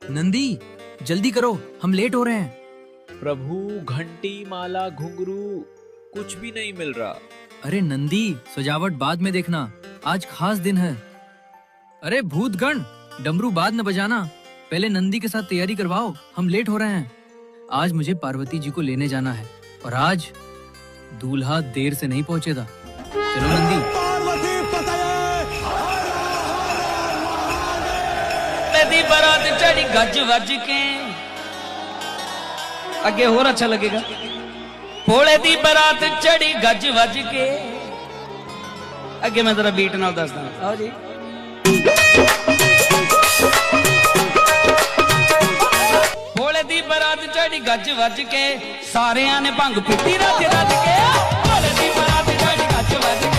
नंदी जल्दी करो, हम लेट हो रहे हैं। प्रभु, घंटी, माला, घुंघरू कुछ भी नहीं मिल रहा। अरे नंदी, सजावट बाद में देखना, आज खास दिन है। अरे भूतगण, डमरू बाद में बजाना, पहले नंदी के साथ तैयारी करवाओ, हम लेट हो रहे हैं। आज मुझे पार्वती जी को लेने जाना है और आज दूल्हा देर से नहीं पहुंचेगा। चलो नंदी। दी बारात चढ़ी गज वज के, आगे और अच्छा लगेगा। भोले दी बारात चढ़ी गज वज के, आगे मैं जरा बीट नाल दसदा। आओ जी। भोले दी बारात चढ़ी गज वज के, सारियां ने भंग पीती रज रज के। भोले दी बारात चढ़ी गज वज के,